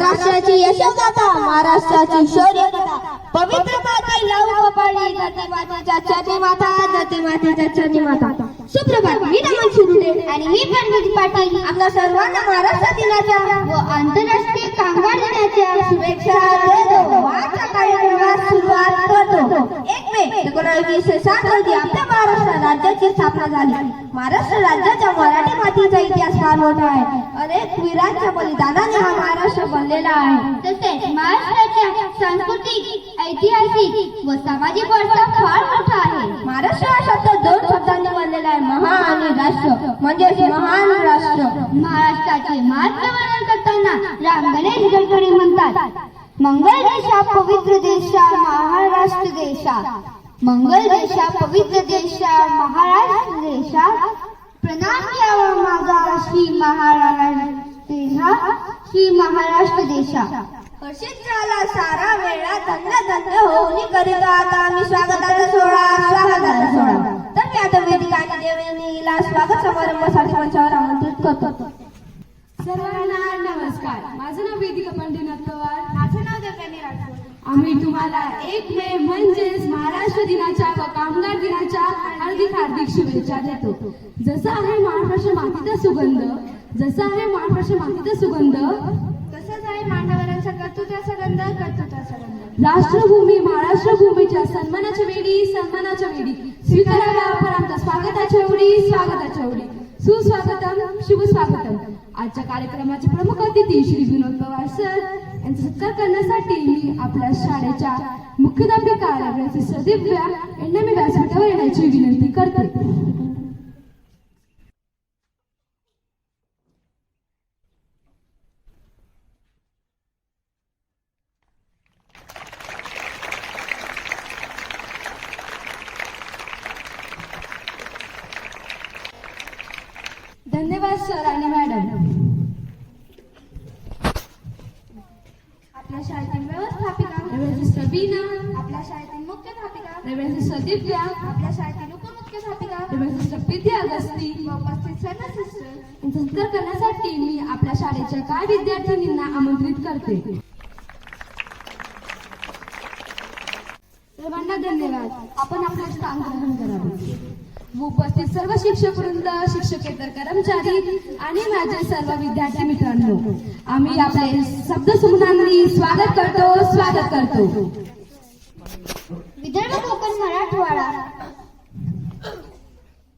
महाराष्ट्राची यशोगाथा, महाराष्ट्राची शौर्य कथा, पवित्र माती लावू कपाळी, धरती मातेच्या चरणी माता, धरती मातेच्या चरणी माता. सुप्रभात. मी नमन शिरुडे आणि मी परमित पाटील आपल्या सर्वांना महाराष्ट्र दिनाच्या व आंतरराष्ट्रीय कामगार दिनाच्या शुभेच्छा देतो. आजच्या कार्यक्रमास सुरुवात करतो. 1 मे 1907 रोजी आपल्या महाराष्ट्र राज्याची स्थापना झाली. महाराष्ट्र राज्याच्या मराठी मातीचा इतिहास फार मोठा आहे. अनेक वीरांच्या बलिदानाने हा महाराष्ट्र बनलेला आहे. तसेच महाराष्ट्राच्या सांस्कृतिक, ऐतिहासिक व सामाजिक वारसा फार मोठा आहे. महाराष्ट्र हा शब्द 2 शब्दांनी बनलेला आहे, महा आणि राष्ट्र, म्हणजेच महान राष्ट्र. महाराष्ट्राचे महात्म्य वर्णन करताना राम गणेश गडकरी म्हणतात, मंगल देशा पवित्र देशा महाराष्ट्र देशा, मंगल देशा पवित्र देशा महाराष्ट्र देशा, प्रणाम घ्यावा माझा श्री महाराष्ट्र देशा, श्री महाराष्ट्र देशा. हर्षित झाला सारा वेळा, धन्य धन्य होऊनी करीत आता आम्ही स्वागताचा सोहळा, स्वागताचा सोहळा. तर मी आता वेदिका आणि देवनीला स्वागत समारंभासाठी मंचावर आमंत्रित करतो. सर्वांना नमस्कार. माझं नाव वेदिका पंढरीनाथ पवार. माझं नाव देवयानी राठोड. आम्ही तुम्हाला 1 मे म्हणजेच महाराष्ट्र दिनाच्या व कामगार दिनाच्या हार्दिक हार्दिक शुभेच्छा देतो. जसा आहे महाराष्ट्र मातीचा सुगंध, जसा आहे महाराष्ट्र मातीचा सुगंध, तसंच आहे मांडवरांचा कर्तृत्वाचा गंध, कर्तृत्वाचा गंध. राष्ट्रभूमी महाराष्ट्र भूमीच्या सन्मानाच्या वेळी, सन्मानाच्या वेळी स्वीकारायला आपण आमच्या स्वागताच्या वेळी, स्वागताच्या वेळी सुस्वागतम, शुभ स्वागतम. आजच्या कार्यक्रमाचे प्रमुख अतिथी श्री विनोद पवार सर यांचा सत्कार करण्यासाठी मी आपल्या शाळेच्या मुख्याध्यापिका रेव्हरंड सिस्टर दिव्या यांना मी व्यासपीठावर येण्याची विनंती करते. धन्यवाद सर आणि मॅडम. आपल्या शाळेतील व्यवस्थापिका रेव्हरंड सिस्टर बीना, आपल्या शाळेतील मुख्याध्यापिका रेव्हरंड सिस्टर दिव्या, आपल्या शाळेतील उपमुख्याध्यापिका रेव्हरंड सिस्टर प्रीती अगस्ती व उपस्थित सर्व सिस्टर यांचा सत्कार करण्यासाठी मी आपल्या शाळेच्या काय विद्यार्थिनींना आमंत्रित करते. सर्वांना धन्यवाद. आपण आपलं स्थान ग्रहण करावे. उपस्थित सर्व शिक्षक वृंद, शिक्षकेतर कर्मचारी आणि माझे सर्व विद्यार्थी मित्रांनो, आम्ही आपले शब्दसुमनांनी स्वागत करतो, स्वागत करतो. विदर्भ कोकण मराठवाडा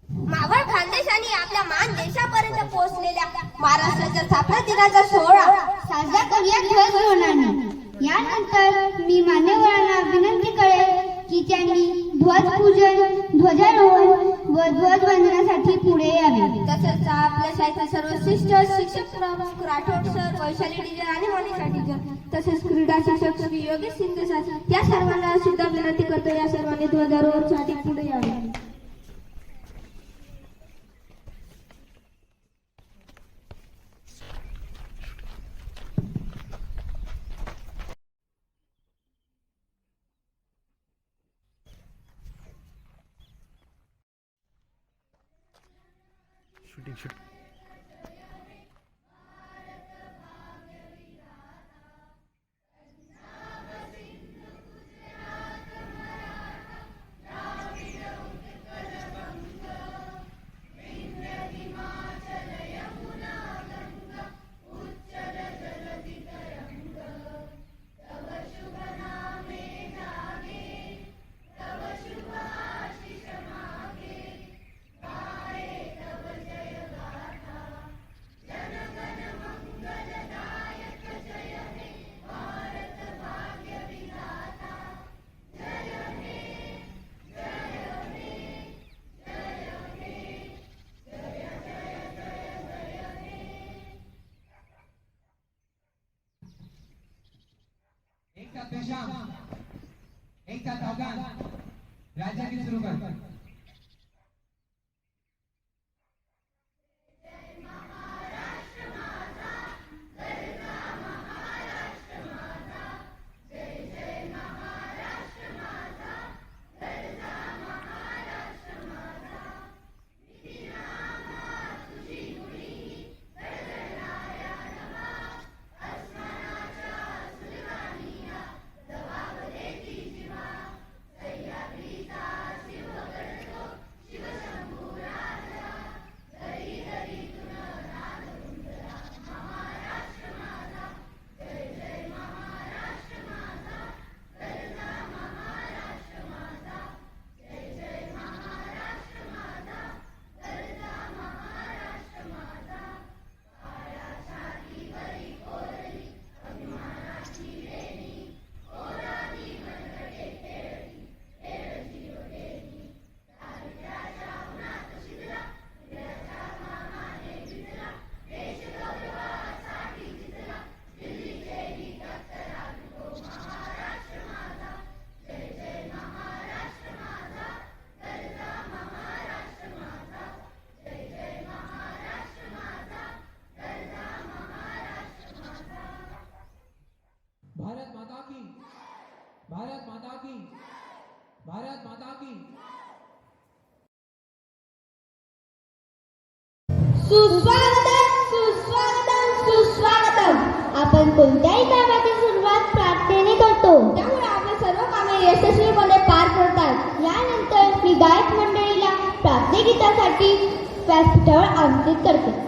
मावळ खानदेशाने आपल्या मान देशापर्यंत पोहोचलेल्या महाराष्ट्राच्या स्थापना दिनाचा सोहळा साजरा करूया ध्वजरोहणाने. यानंतर मी मान्यवरांना विनंती करेन की त्यांनी ध्वजपूजन, ध्वजारोहण व ध्वजवंदनासाठी पुढे यावे. तसेच आपल्या शाळेतील सर्व सिस्टर्स, शिक्षक प्रमुख राठोड सर, वैशाली टीचर आणि मनीषा टीचर, तसेच क्रीडा शिक्षक श्री योगेश शिंदे सर, या सर्वांना सुद्धा विनंती करतो या सर्वांनी ध्वजारोहणासाठी पुढे यावे. एक साथ अवगान राज्य की शुरू कर. भारत माता की, भारत माता की. सुस्वागतम सुस्वागतम सुस्वागतम. आपण कोणत्याही कामाची सुरुवात प्रार्थनेने करतो. त्यामुळे आपले सर्व कामे यशस्वीपणे पार पडतात. यानंतर मी गायक मंडळीला प्रार्थने गीतासाठी व्यासपीठावर आमंत्रित करते.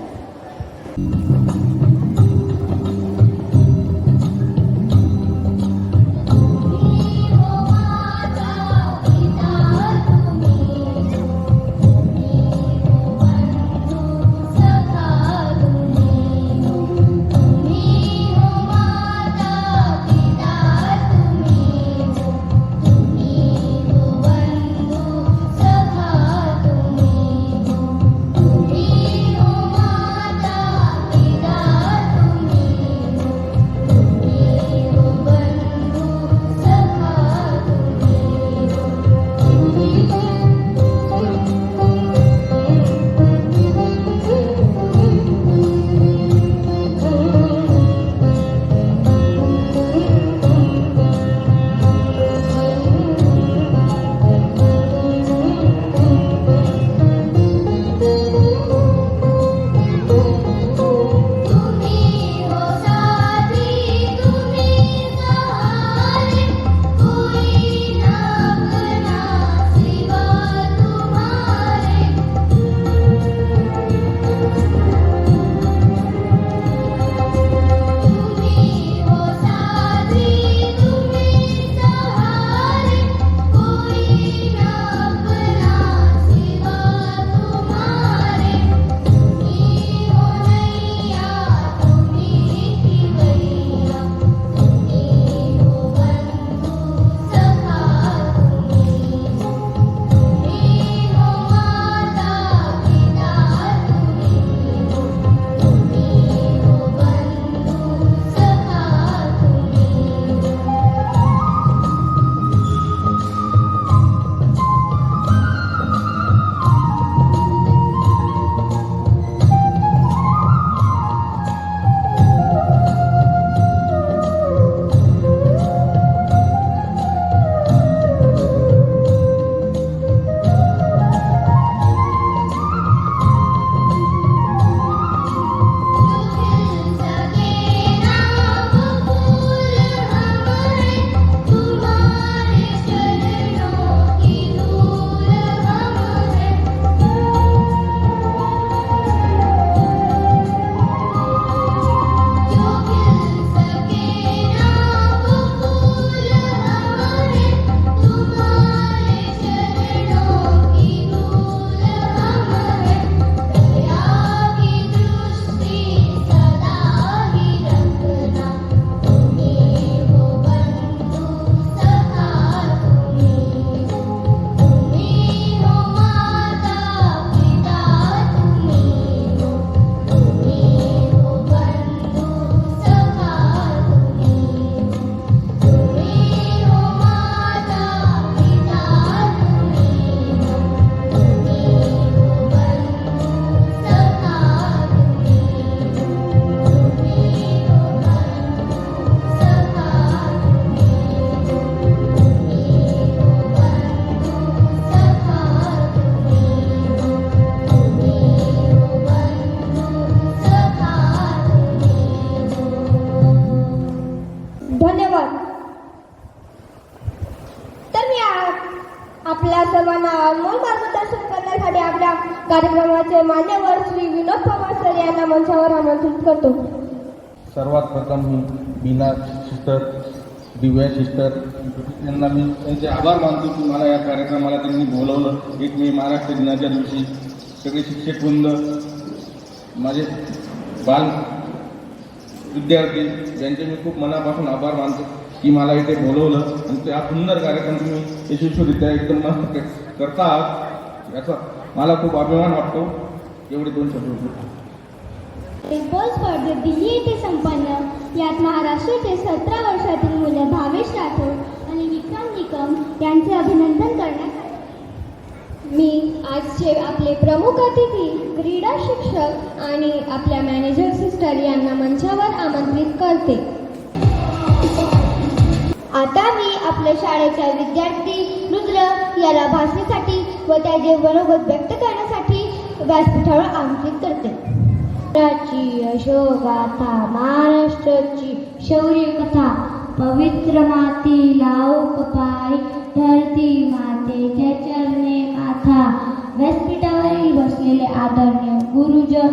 आपल्या सर्वांना अनमोल मार्गदर्शन करण्यासाठी आपल्या कार्यक्रमाचे मान्यवर श्री विनोद पवार सर यांना मंचावर आमंत्रित करतो. सर्वात प्रथम मी बीना सिस्टर, दिव्या सिस्टर यांना मी त्यांचे आभार मानतो की मला या कार्यक्रमाला त्यांनी बोलवलं. 1 मे महाराष्ट्र दिनाच्या दिवशी सगळे शिक्षक वृंद, माझे बाल विद्यार्थी यांचे मी खूप मनापासून आभार मानतो की मला इथे बोलवलं आणि ते हा सुंदर कार्यक्रम तुम्ही यशस्वीरित्या एकदम मस्त करता आहात याचा मला खूप अभिमान वाटतो. एवढे 2 शब्द होते. बिग बॉस स्पर्धेत दिल्ली येथे संपन्न यात महाराष्ट्राचे 17 वर्षातील मुले भावेश राठोड आणि विक्रम निकम यांचे अभिनंदन करण्यात आले. मी आजचे आपले प्रमुख अतिथी क्रीडा शिक्षक आणि आपल्या मॅनेजर सिस्टर यांना मंचावर आमंत्रित करते. आता मी आपल्या शाळेचा विद्यार्थी रुद्र याला भाषणासाठी व त्याचे मनोगत व्यक्त करण्यासाठी व्यासपीठावर आमंत्रित करते. महाराष्ट्राची यशोगाथा, महाराष्ट्राची शौर्य कथा, पवित्र मातीला पाय, धरती मातेच्या चरणे माथा. व्यासपीठावरील बसलेले आदरणीय गुरुजन,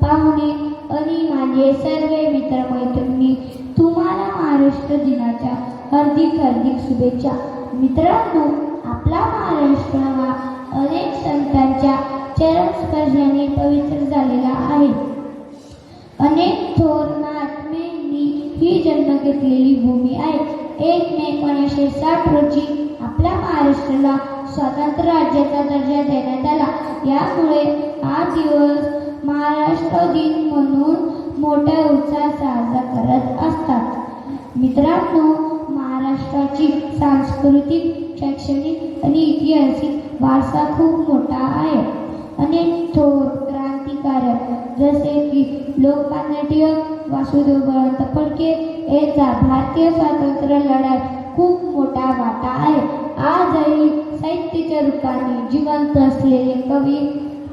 पाहुणे आणि माझे सर्व मित्रमैत्रिणी, तुम्हाला महाराष्ट्र दिनाच्या हार्दिक हार्दिक शुभेच्छा. मित्रांनो, आपला महाराष्ट्र हा अनेक संतांच्या चरणस्पर्शाने पवित्र झालेला आहे. अनेक थोर महात्म्यांनी ही जन्म घेतलेली भूमी आहे. 1 मे 1960 रोजी आपल्या महाराष्ट्राला स्वतंत्र राज्याचा दर्जा देण्यात आला. यामुळे हा दिवस महाराष्ट्र दिन म्हणून मोठ्या उत्साहात साजरा करत असतात. मित्रांनो, महाराष्ट्राची सांस्कृतिक, शैक्षणिक आणि ऐतिहासिक वारसा खूप मोठा आहे. अनेक थोर क्रांतिकारक जसे की लोकमान्य टिळक, वासुदेव बळवंत फडके यांचा भारतीय स्वातंत्र्य लढ्यात खूप मोठा वाटा आहे. आजही साहित्याच्या रूपाने जिवंत असलेले कवी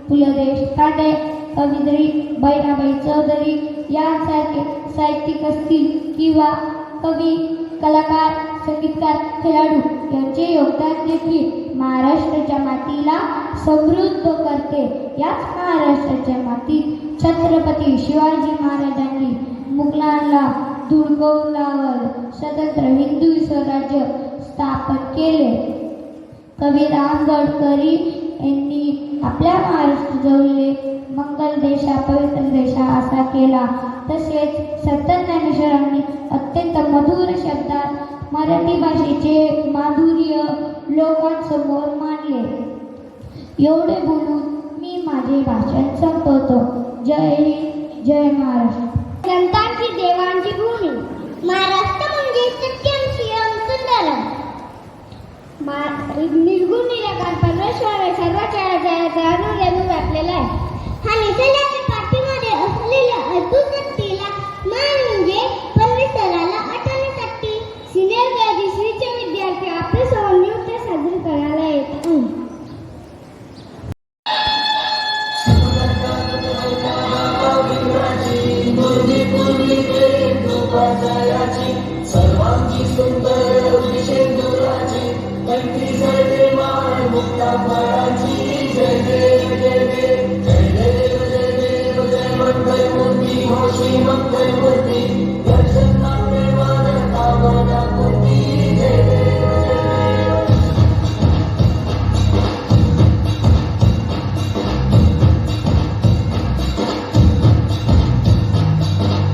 पु ल देशपांडे, कवयित्री बहिणाबाई चौधरी यांसारखे साहित्यिक असतील किंवा कवी, कलाकार, संगीतकार, खेळाडू यांचे योगदान देखील महाराष्ट्राच्या मातीला समृद्ध करते. याच महाराष्ट्राच्या मातीत छत्रपती शिवाजी महाराजांनी मुघलांना धुडकावून लावत स्वतंत्र हिंदू स्वराज्य स्थापन केले. कवी राम गडकरी यांनी आपल्या महाराष्ट्र जवळले मंगल देशा पवित्र देशा असा केला. तसेच संत ज्ञानेश्वरांनी अत्यंत मधुर शब्दात मराठी भाषेचे माधुर्य लोकांसमोर मांडले. एवढे बोलून मी माझे भाषण संपवतो. जय हिंद, जय महाराष्ट्र. संतांची देवांची भूमी महाराष्ट्र म्हणजे सत्यम शिवम सुंदरम. निर्गुण निराकार परमेश्वर सर्वाच्या अनुरेणू व्यापलेला आहे. हा निसर्गाच्या पाठीमध्ये असलेल्या अद्भुत शक्तीला मान म्हणजे परमेश्वराला आठवण्यासाठी सिनियर ग्रॅज्युएशनचे विद्यार्थी आपले समन्वय साजरे करायला येतात. सर्वांची सुंदर विशेंदुराची कंठी जय माय मुक्ता फळाची. जय देव जय देव जय देव जय देव जय मंगल मूर्ती होशी मंगल मूर्ती दर्शन नाट्य वादता वदा मूर्ती. जय देव जय देव.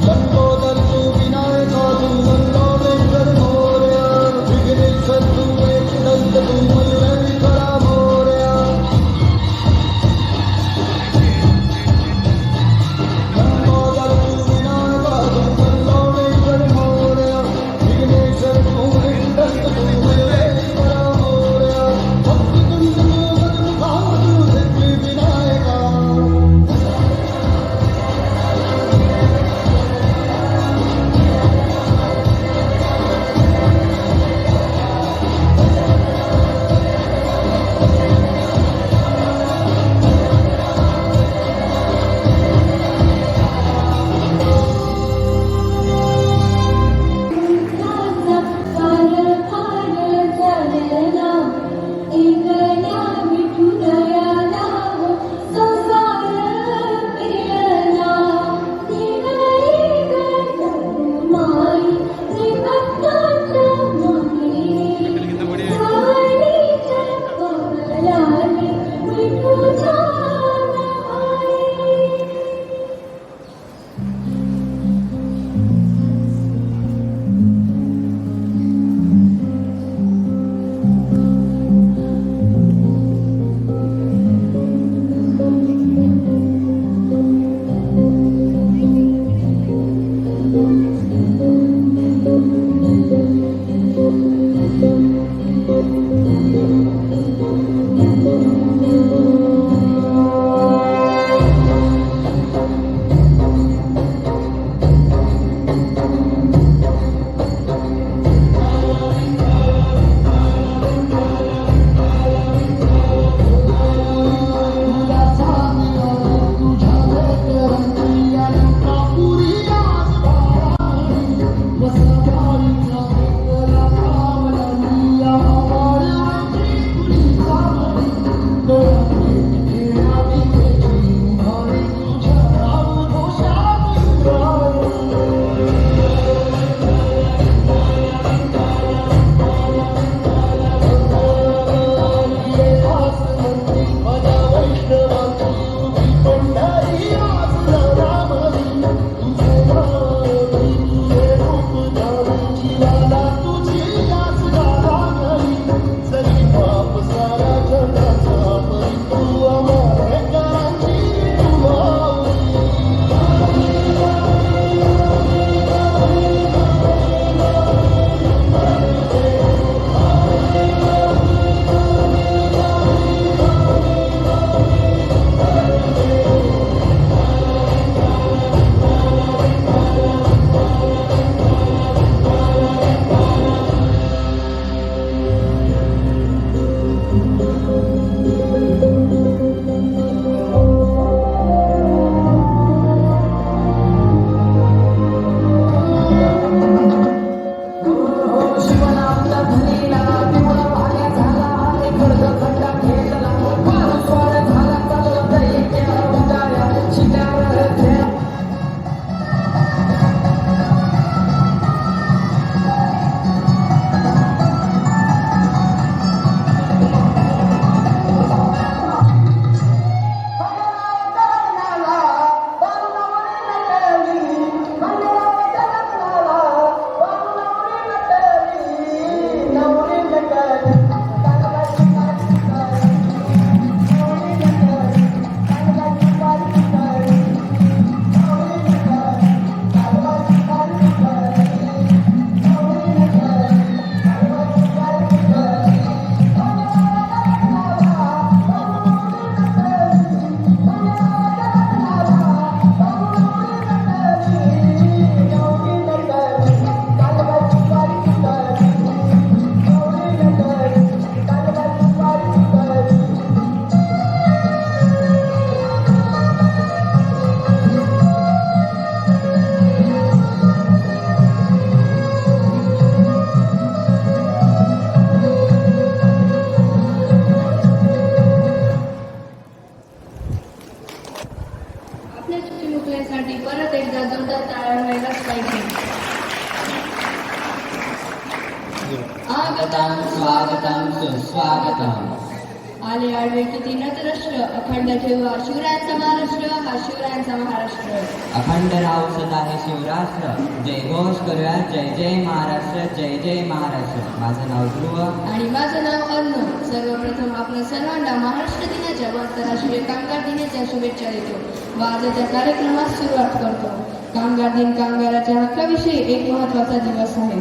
लंबोदर तू विनायका तू लंबोदर मोरया विघ्नेश्वर तू एकदंत तू मयूर खरा मोरया. लाला तुझी याच गावाघरी जरी बाप सारा जगाचा परी तू अमरेकरांची माऊली. आपल्या चिमुकल्यासाठी परत एकदा जोरदार टाळ्या व्हायलाच पाहिजे. आगतं स्वागतं सुस्वागतम्. आले आडवे किती नतरश्र अखंड ठेवा शिवरायांचा महाराष्ट्र हा शिवरायांचा महाराष्ट्र. अखंड राहू सदा हे शिवराष्ट्र. जय घोष करूया जय जय महाराष्ट्र जय जय महाराष्ट्र. माझं नाव ध्रुव आणि माझं नाव अन्न. सर्वप्रथम आपल्या सर्वांना महाराष्ट्र दिनाच्या व आंतरराष्ट्रीय कामगार दिनाच्या शुभेच्छा देतो व आजच्या कार्यक्रमास सुरुवात करतो. कामगार दिन कामगाराच्या हक्काविषयी एक महत्त्वाचा दिवस आहे.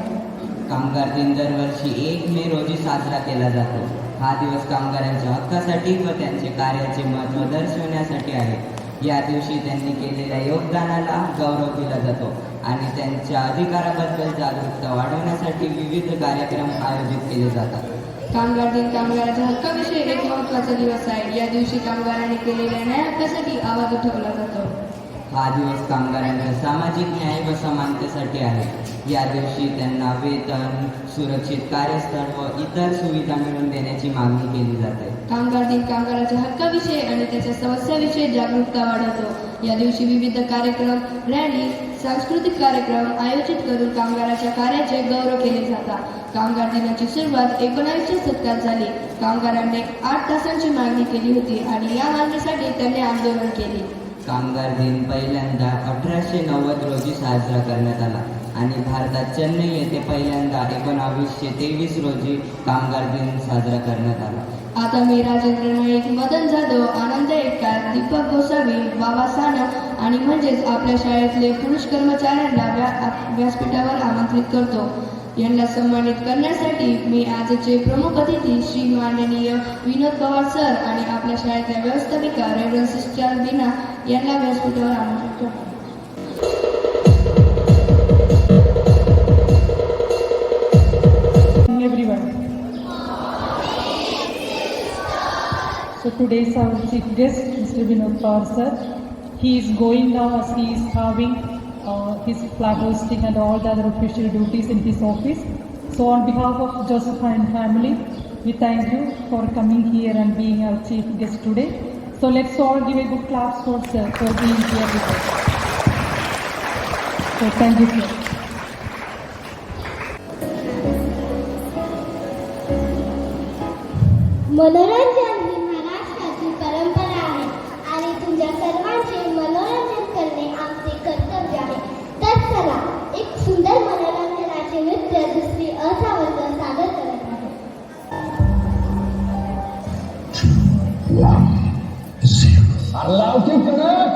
कामगार दिन दरवर्षी 1 मे रोजी साजरा केला जातो. हा दिवस कामगारांच्या हक्कासाठी व त्यांचे कार्याचे महत्त्व दर्शवण्यासाठी आहे. या दिवशी त्यांनी केलेल्या योगदानाला गौरव दिला जातो आणि त्यांच्या अधिकाराबद्दल जागरूकता वाढवण्यासाठी विविध कार्यक्रम आयोजित केले जातात. कामगार दिन कामगाराच्या हक्काविषयी एक महत्त्वाचा दिवस आहे. या दिवशी कामगारांनी केलेल्या न्याय हक्कासाठी आवाज उठवला जातो. हा दिवस कामगारांच्या सामाजिक न्याय व समानतेसाठी आहे. या दिवशी त्यांना वेतन, सुरक्षित कार्यस्थळ व इतर सुविधा मिळवून देण्याची मागणी केली जाते. कामगार दिन कामगाराच्या हक्काविषयी आणि त्याच्या समस्याविषयी जागरूकता वाढवतो. या दिवशी विविध कार्यक्रम, रॅली, सांस्कृतिक कार्यक्रम आयोजित करून कामगाराच्या कार्याचे गौरव केले जातात. कामगार दिनाची सुरुवात 1900 शतकात झाली. कामगारांनी 8 तासांची मागणी केली होती आणि या मागणीसाठी त्यांनी आंदोलन केले. कामगार दिन पहिल्यांदा 1890 रोजी साजरा करण्यात आला आणि भारतात चेन्नई येथे पहिल्यांदा 1923 रोजी कामगार दिन साजरा करण्यात आला. आता मी राजेंद्र नाईक, मदन जाधव, आनंद एककार, दीपक गोसावी, बाबा सानप आणि म्हणजेच आपल्या शाळेतले पुरुष कर्मचाऱ्यांना व्यासपीठावर आमंत्रित करतो. यांना सन्मानित करण्यासाठी मी आजचे प्रमुख अतिथी श्री माननीय विनोद पवार सर आणि आपल्या शाळेतल्या व्यवस्थापिका रेव्हरंड सिस्टर बीना यांना व्यासपीठावर आमंत्रित करतो. Everyone. So today's our chief guest, Mr. Vinod Pawar sir. He is going now as he is having his flag hosting and all the other official duties in his office. So on behalf of Josephine family, we thank you for coming here and being our chief guest today. So let's all give a good clap for sir for being here with us. So thank you sir. मनोरंजन ही महाराष्ट्राची परंपरा आहे आणि तुमच्या सर्वांचे मनोरंजन करणे आमचे कर्तव्य आहे. तर चला एक सुंदर मनोरंजनाचे नृत्य श्री असावकर सादर करत आहेत. लावती कडक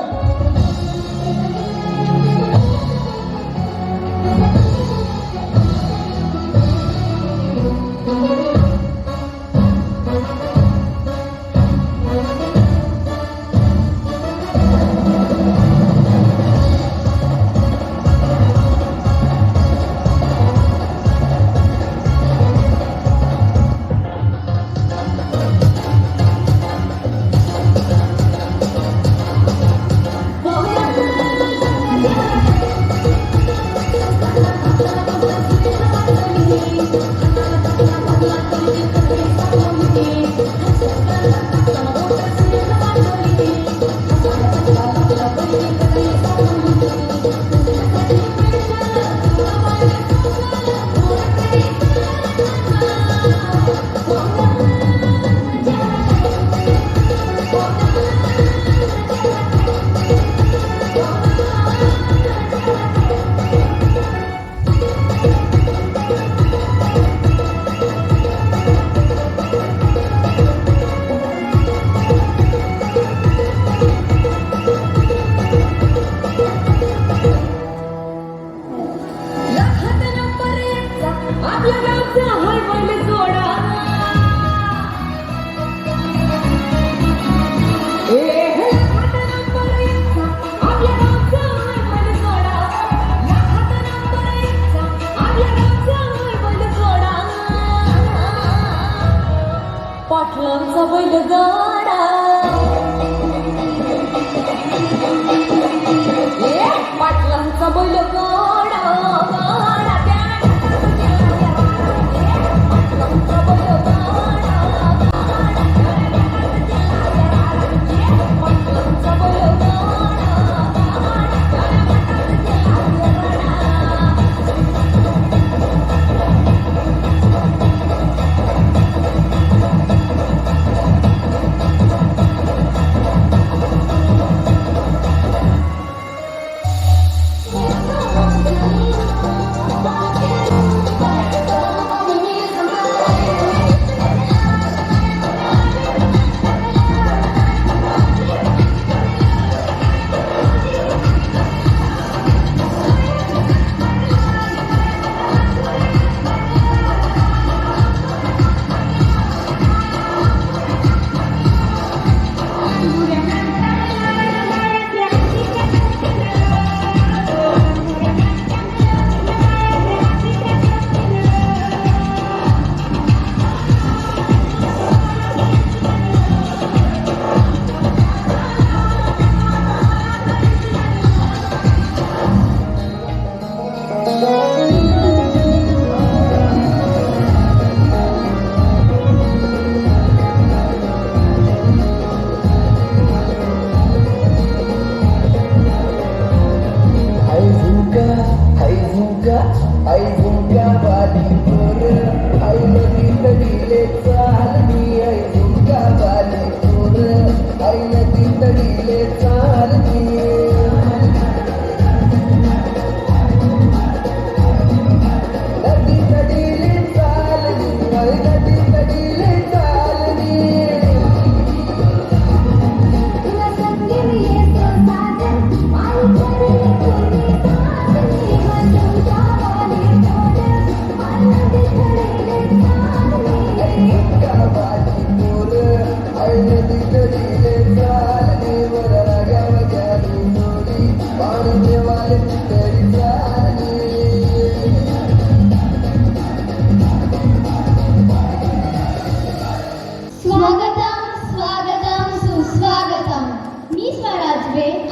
पाटलांचा बैलगाडा पाटलांचा बैलगाडा पाटलांचा बैलगाडा पाटलांचा बैलगाडा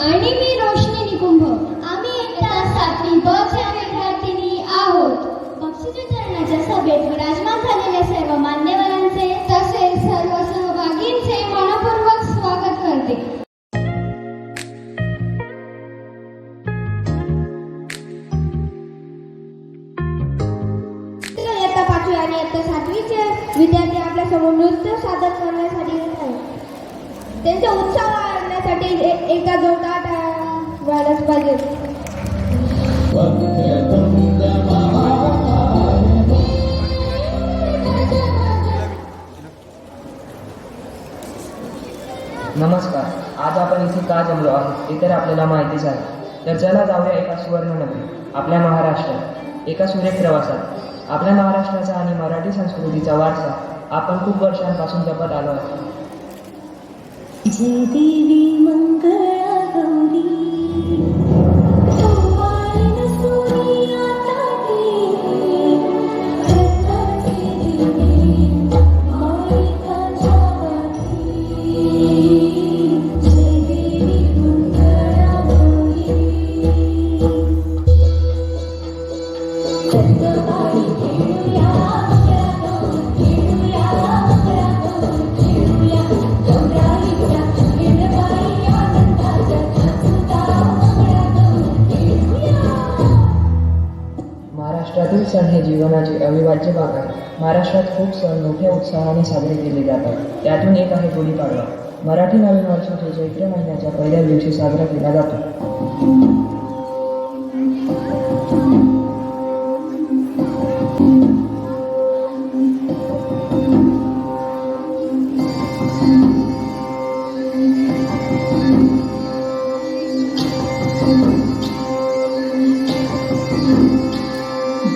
आणि मी रोशनी निकुंभ. आम्ही इयत्ता 7वी ब च्या विद्यार्थिनी आहोत. बक्षिस वितरणाच्या सभेत विराजमान झालेल्या सर्व मान्यवरांचे तसेच सर्व सहभागींचे मनपूर्वक स्वागत करते. इयत्ता 5वी आणि इयत्ता 7वीचे विद्यार्थी आपल्या समोर नृत्य सादर करण्यासाठी येत आहेत. त्यांचा उत्साह वाढवण्यासाठी एकदा जोरदार व्हायलाच पाहिजे. का जमलो आहोत हे तर आपल्याला माहितीच आहे. तर चला जाऊया एका सुवर्णनगरी आपल्या महाराष्ट्रात, एका सुरेख प्रवासात. आपल्या महाराष्ट्राचा आणि मराठी संस्कृतीचा वारसा आपण खूप वर्षांपासून जपत आलो आहोत. जय देवी मंगळा गौरी महाराष्ट्रातील सण हे जीवनाचे अविभाज्य भाग आहे. महाराष्ट्रात खूप सण मोठ्या उत्साहाने साजरे केले जातात. त्यातून एक आहे गुढीपाडवा. मराठी नवीन वर्षाचे चैत्र महिन्याच्या पहिल्या दिवशी साजरा केला जातो.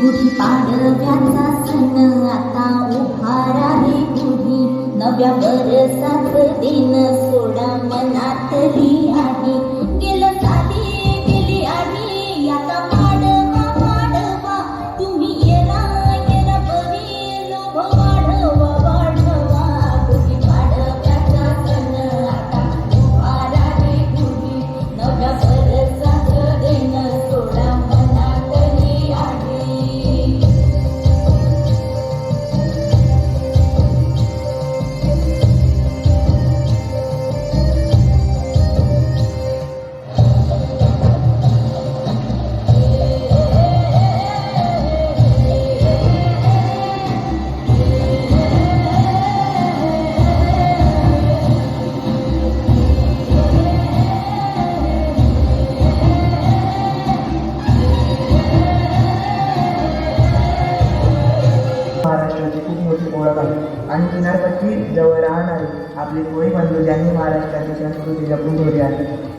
गुढीपाडव्याचा सण आता उभारा रे गुढी, नव्या वर्षात दिन सोडा मनातली आहे. गेलं साली गेली आधी, आता पाडवा पाडवा, तुम्ही येरा येरा बरी लोभ वाढवा वाढवा. गुढीपाडव्याचा सण आता उभारा रे गुढी, नव्या वर्षात दिन सोडा मनातली आहे. महाराष्ट्राची खूप मोठी ओळख आहे आणि किनारपट्टी जवळ राहणारे आपले कोळी बंधू ज्यांनी महाराष्ट्राची संस्कृती जपून ठेवली आहे.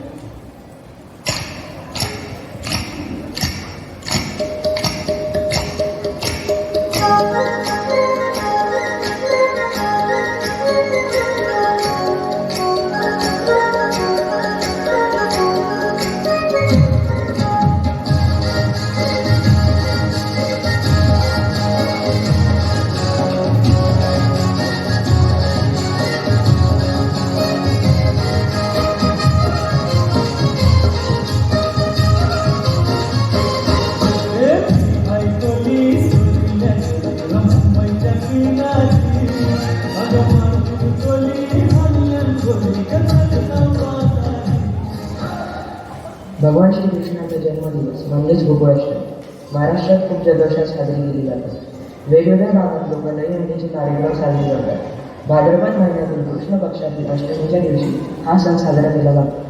भगवान श्रीकृष्णाचा जन्मदिवस म्हणजेच गोकुळाष्टमी महाराष्ट्रात खूप जल्लोषात साजरी केली जाते. वेगवेगळ्या भागात लोक दहीहंडीचे कार्यक्रम साजरे करतात. भाद्रपद महिन्यातील कृष्ण पक्षातील अष्टमीच्या दिवशी हा सण साजरा केला जातो.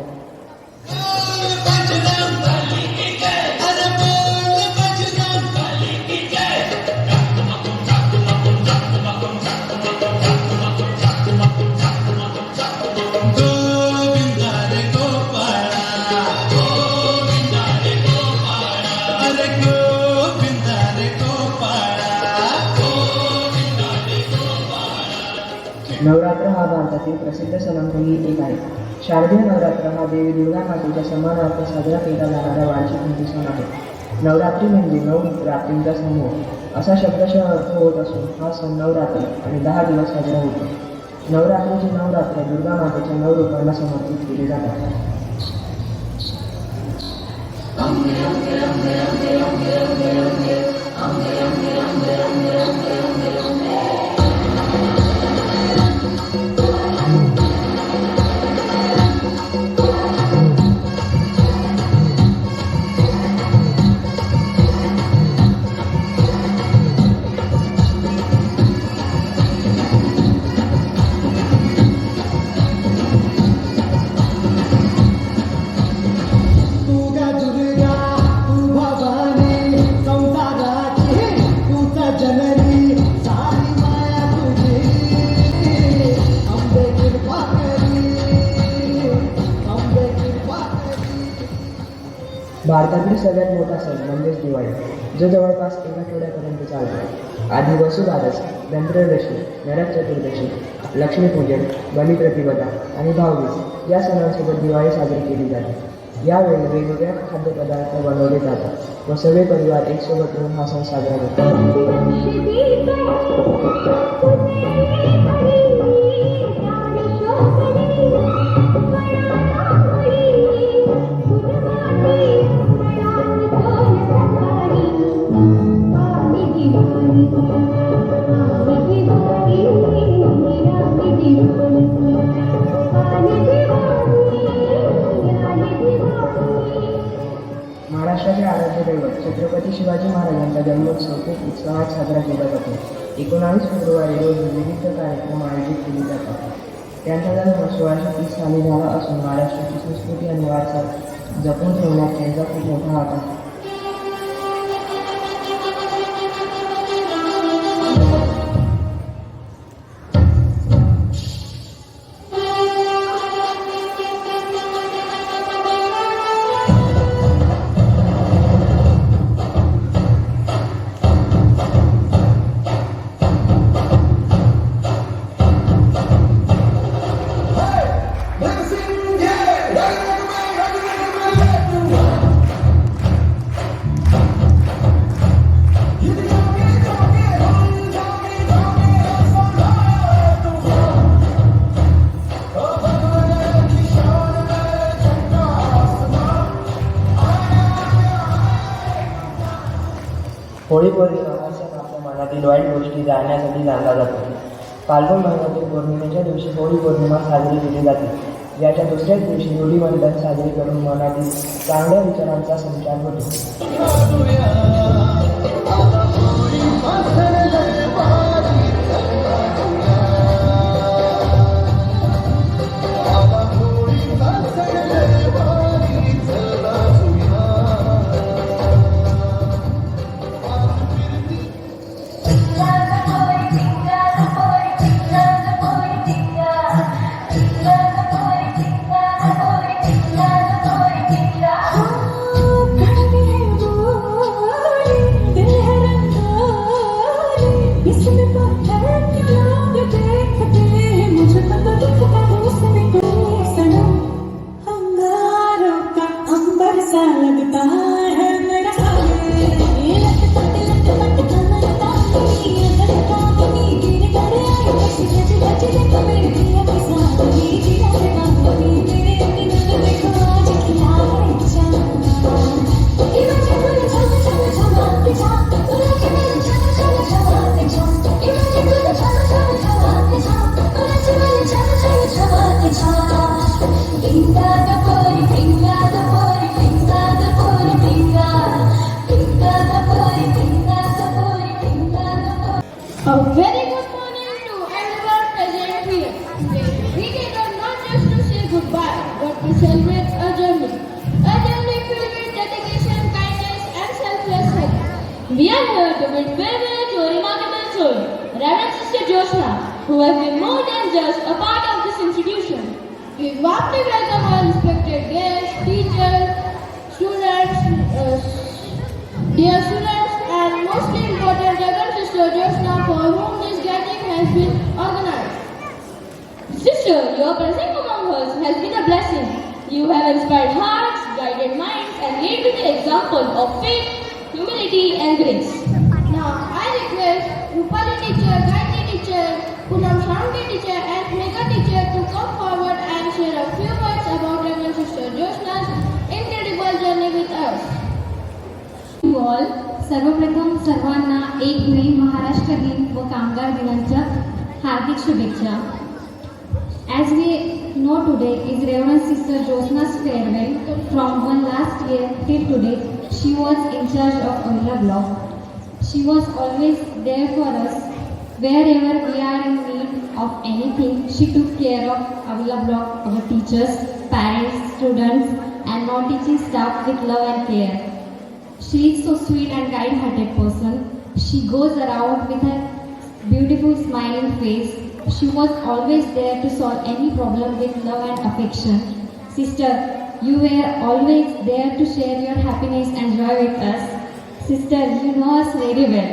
नवरात्र हा भारतातील प्रसिद्ध सणांपैकी एक आहे. शारदीय नवरात्र हा देवी दुर्गा मातेच्या सन्मानार्थ साजरा केला जाणारा वार्षिक हिंदू सण आहे. नवरात्री म्हणजे 9 रात्रींचा समूह असा शब्दशः अर्थ होत असून हा सण नवरात्री आणि 10 दिवस साजरा होतो. नवरात्रीची 9 रात्र दुर्गा मातेच्या 9 रूपांना समर्पित केली जातात. दुर्गा तू भवानी संसार भारतातील सगळ्यात मोठा सण म्हणजेच दिवाळी, जो जवळपास एक आठवड्यापर्यंत चालतो. आधी वसुबारस, धनत्रयोदशी, नरक चतुर्दशी, लक्ष्मीपूजन, बलिप्रतिपदा आणि भाऊबीज या सणांसोबत दिवाळी साजरी केली जाते. यावेळी वेगवेगळ्या खाद्यपदार्थ बनवले जातात व सगळे परिवार एकसोबत मिळून हा सण साजरा महाराष्ट्राचे आराध्य दैवत छत्रपती शिवाजी महाराजांचा जन्मोत्सव खूप उत्साहात साजरा केला जातो. 19 फेब्रुवारी रोजी विविध कार्यक्रम आयोजित केले जातात. त्यांचा जन्म 1630 साली झाला असून महाराष्ट्राची संस्कृती आणि वारसा जपून ठेवण्यात त्यांचा खूप मोठा हात आहे. होळी पौर्णिमा हा सण आपल्या मनातील वाईट गोष्टी जाळण्यासाठी जाणला जातो. फाल्गुन महिन्यातील पौर्णिमेच्या दिवशी होळी पौर्णिमा साजरी केली जाते. याच्या दुसऱ्याच दिवशी होळीवंदन साजरी करून मनातील चांगल्या विचारांचा संचार होतो. A very good morning to everyone present here. We gather not just to say goodbye, but to celebrate a journey filled with dedication, kindness, and selfless help. We are here to bid farewell to a remarkable soul, Reverend Sister Josna, who has been more than just a part of this institution. We warmly welcome our respected guests, teachers, dear students, and mostly important Reverend Sister Josna, for whom this gathering has been organized. Sister, your presence among us has been a blessing. You have inspired hearts, guided minds, and led with the example of faith, humility, and grace. Now, I request Rupali teacher, Gayatri teacher, Poonam Shanti teacher, and Megha teacher to come forward and share a few words about Reverend Sister Josna's incredible journey with us. All सर्वप्रथम सर्वांना 1 मे महाराष्ट्र दिन व कामगार दिनाच्या हार्दिक शुभेच्छा. As we know, today is Reverend Sister Josna's farewell. From one last year till today, she was in charge of Avila block. She was always there for us. Wherever we are in need of anything, she took care of Avila block, our teachers, parents, students, and non-teaching staff with love and care. She is so sweet and kind-hearted person. She goes around with her beautiful smiling face. She was always there to solve any problem with love and affection. Sister, You were always there to share your happiness and joy with us. Sister, you know us very well.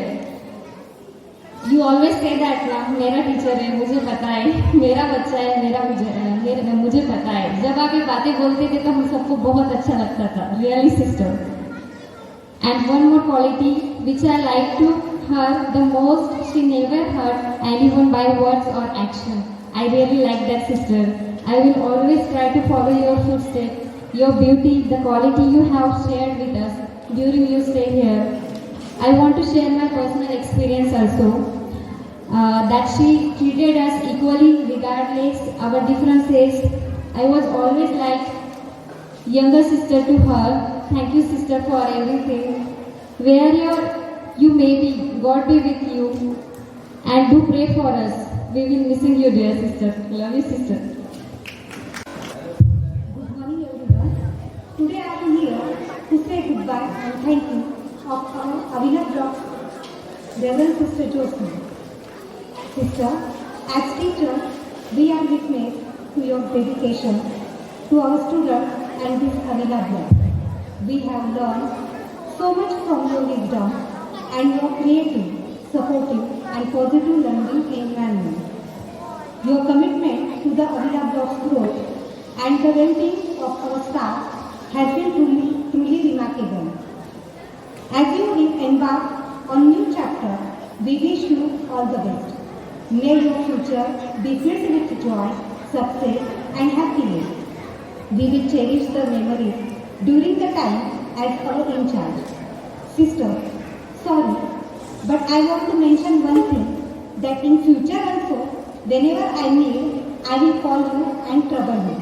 You always say that ना मेरा teacher है, मुझे पता है, मेरा बच्चा है, मुझे पता है. जब आप ये बातें बोलते थे तो हम सबको बहुत अच्छा लगता था. Really, sister. And one more quality which I like to her the most, she never hurt anyone by words or action. I really like that, sister. I will always try to follow your footsteps, your beauty, the quality you have shared with us during your stay here. I want to share my personal experience also. That she treated us equally regardless our differences. I was always like younger sister to her. Thank you, sister, for everything. Where you may be, God be with you, and do pray for us. We will missing you, dear sister. Love you, sister. Good morning, everyone. Today I am here to say goodbye and thank you of our Avila Block Reverend Sister Josna. Sister, as teacher, we are witness to your dedication to our students and this Avila Block. We have learned so much from your wisdom and your creative, supportive and positive learning environment. Your commitment to the Avila Block's growth and the well-being of our staff has been truly remarkable. As you embark on new chapter, we wish you all the best. May your future be filled with joy, success and happiness. We will cherish the memories during the time as our in charge. Sister, sorry, but I want to mention one thing, that in future also, whenever I need, I will call you and trouble you.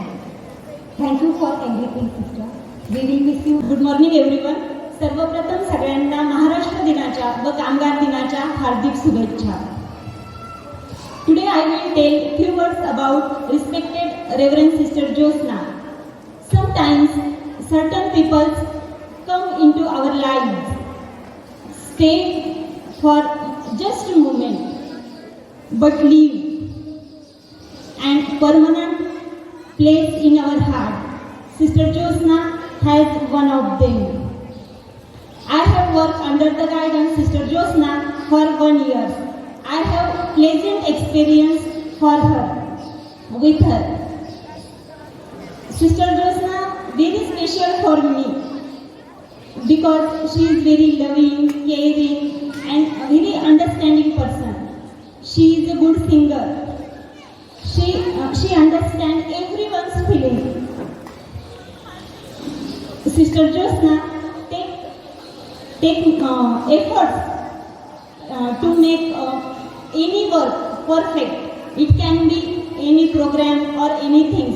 Thank you for everything, sister. We will miss you. Good morning everyone. सर्वप्रथम सगळ्यांना महाराष्ट्र दिनाच्या व कामगार दिनाच्या हार्दिक शुभेच्छा. Today I will tell few words about respected Reverend Sister Josna. Sometimes certain people come into our lives, stay for just a moment, but leave, and permanent place in our heart. Sister Josna has one of them. I have worked under the guidance Sister Josna for 1 year. I have pleasant experience with her. Sister Josna very special for me because she is very loving, caring and a very understanding person. She is a good singer. She understands everyone's feeling. Sister Josna take efforts to make any work perfect. It can be any program or anything.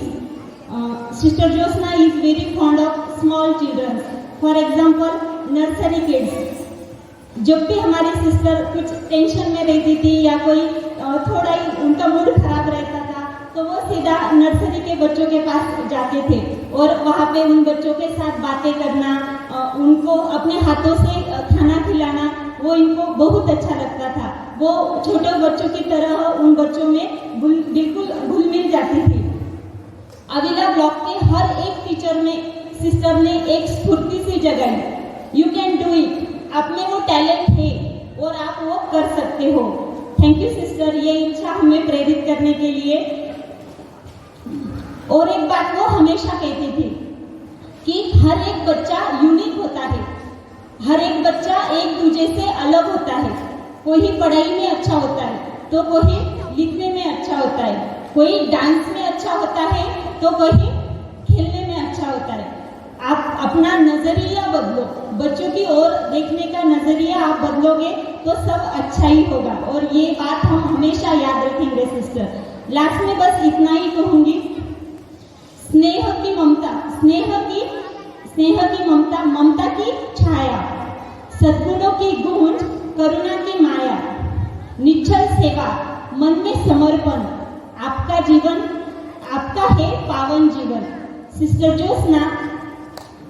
Sister Josna is very fond of small children. For example, nursery kids. जब भी हमारी sister कुछ tension में रहती थी या कोई थोड़ा ही उनका मूड खराब रहता था तो वो सीधा नर्सरी के बच्चों के पास जाते थे और वहाँ पे उन बच्चों के साथ बातें करना, उनको अपने हाथों से खाना खिलाना, वो इनको बहुत अच्छा लगता था. वो छोटे बच्चों की तरह उन बच्चों में बिल्कुल घुल मिल जाती थी. अविला ब्लॉक के हर एक टीचर में सिस्टर ने एक स्फूर्ति सी जगाई. You can do it. आप में वो टैलेंट है और आप वो कर सकते हो. थैंक यू सिस्टर, ये इच्छा हमें प्रेरित करने के लिए. और एक बात वो हमेशा कहती थी कि हर एक बच्चा यूनिक होता है, हर एक बच्चा एक दूसरे से अलग होता है. कोई पढ़ाई में अच्छा होता है तो कोई लिखने में अच्छा होता है, कोई डांस में अच्छा होता है तो कोई खेलने में अच्छा होता है. आप अपना नजरिया बदलो, बच्चों की ओर देखने का नजरिया आप बदलोगे तो सब अच्छा ही होगा. और ये बात हम हमेशा याद रखेंगे सिस्टर. लास्ट में बस इतना ही कहूंगी, स्नेह की ममता, स्नेह की ममता, ममता की छाया, सद्गुणों की गूंज, करुणा की माया, निश्चल सेवा, मन में समर्पण, आपका जीवन आपका है पावन जीवन. सिस्टर जोस्ना,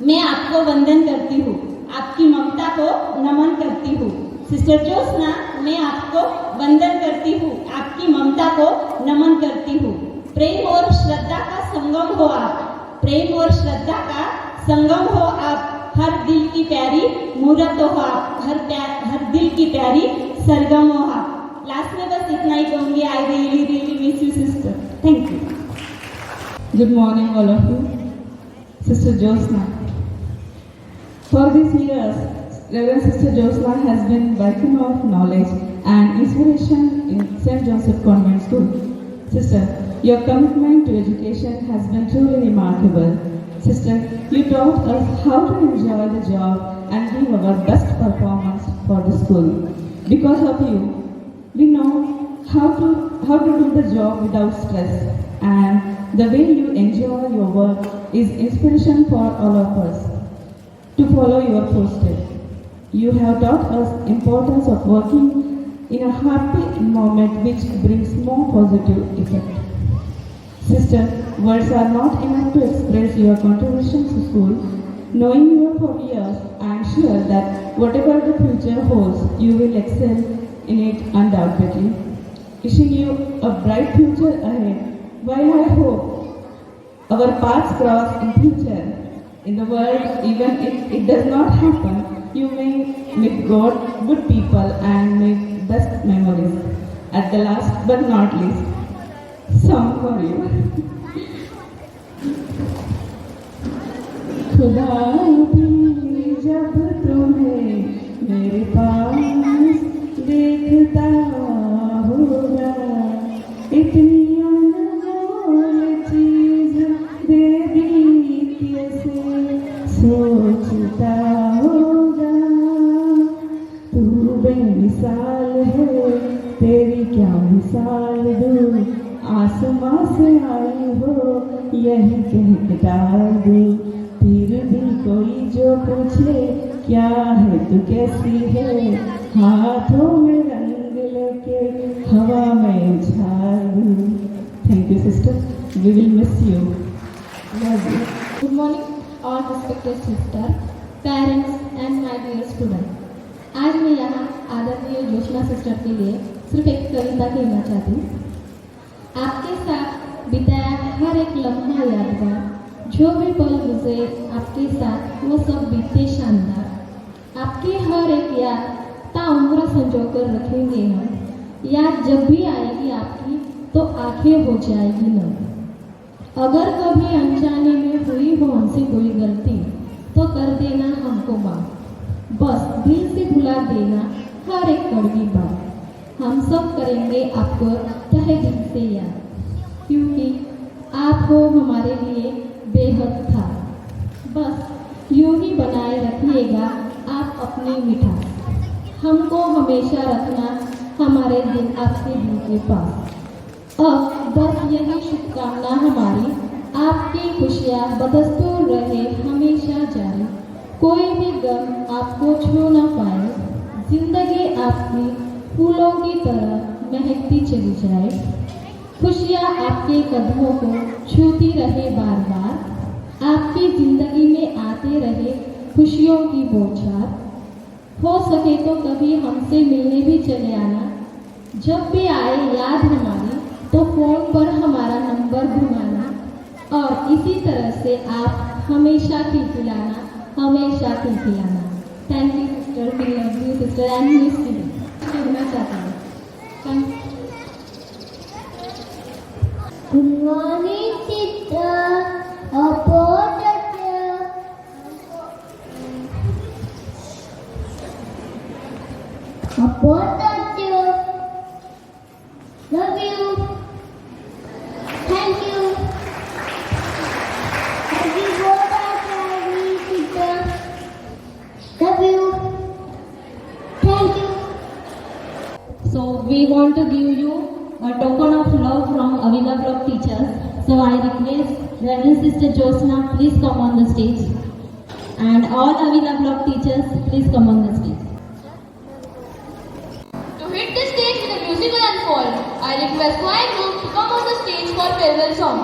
मैं आपको वंदन करती हूँ, आपकी ममता को नमन करती हूँ. सिस्टर जोस्ना, मैं आपको वंदन करती हूँ, आपकी ममता को नमन करती हूँ. प्रेम और श्रद्धा का संगम हो आप. प्रेम और श्रद्धा का संगम हो आप, हर दिल की प्यारी मूरत हो आप, हर दिल की प्यारी सरगम हो आप। लास्ट में बस इतना ही कहूँगी, I really miss you sister, thank you. Good morning, all of you. Sister Josna. For these years, Reverend Sister Josna has been beacon of knowledge and inspiration in St. Joseph Convent School. Sister, your commitment to education has been truly remarkable. Sister, you taught us how to enjoy the job and give our best performance for the school. Because of you, we know how to do the job without stress, and the way you enjoy your work is inspiration for all of us to follow your footsteps. You have taught us importance of working in a happy moment which brings more positive effect. Sister, words are not enough to express your contributions to school. Knowing you for years, I am sure that whatever the future holds, you will excel in it undoubtedly. Wishing you a bright future ahead, while I hope our paths cross in future. In the world, even if it does not happen, you may meet good people and make best memories. At the last but not least, song for you. खुदा भी जब तुम्हें मेरे pass देखता होगा, इतनी अनमोल चीज दे दी कैसे सोचता होगा। तू बेमिसाल है, तेरी क्या मिसाल दूँ, आसमां से आई हो यही कह के डाल दूँ। फिर भी कोई जो पूछे क्या है तू कैसी है, हाथों में रंग लेके हवा में उछाल दूँ। Thank you sister, we will miss you, love you. Good morning all respected sister, parents and my dear student. आज मैं यहाँ आदरणीय जोशना सिस्टर के लिए सिर्फ एक कविता कहना चाहती हूँ। आपके साथ बिताया हर एक लम्हा यादगार, जो भी पल गुजरे आपके साथ वो सब बीते शानदार। आपकी हर एक याद ताउम्र संजो कर रखेंगे हम, याद जब भी आएगी आपकी तो आंखें हो जाएगी नम। अगर कभी अनजाने में हुई हो हमसे कोई गलती तो कर देना हमको माफ, बस दिल से भुला देना हर एक कड़वी बात। हम सब करेंगे आपको तहे दिल से याद, क्योंकि आप हो हमारे लिए बेहद था। बस यूं ही बनाए रखिएगा आप अपनी मिठास, हमको हमेशा रखना हमारे दिल आपके दिल के पास। अब बस यही शुभकामना हमारी, आपकी खुशियाँ बदस्तूर रहे हमेशा जारी, कोई भी गम आपको छू न पाए, जिंदगी आपकी फूलों की तरह महकती चली जाए। खुशियाँ आपके कदमों को छूती रहे बार बार, आपकी जिंदगी में आते रहे खुशियों की बौछार। हो सके तो कभी हमसे मिलने भी चले आना, जब भी आए याद हमारी तो फोन पर हमारा नंबर घुमाना, और इसी तरह से आप हमेशा खिलखिलाना, हमेशा खिलखिलाना। Thank you sister, we love you sister and miss you कहना चाहता हूँ। Good morning, sister. About you. Love you. Thank you. Thank you for that, sister. Love you. Thank you. So we want to give you a token of love from Avila Block teachers. So I request Reverend Sister Josna, please come on the stage. And all Avila Block teachers, please come on the stage. To hit the stage with a musical unfold, I request choir group to come on the stage for farewell song.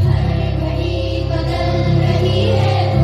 हर घड़ी बदल रही है तू,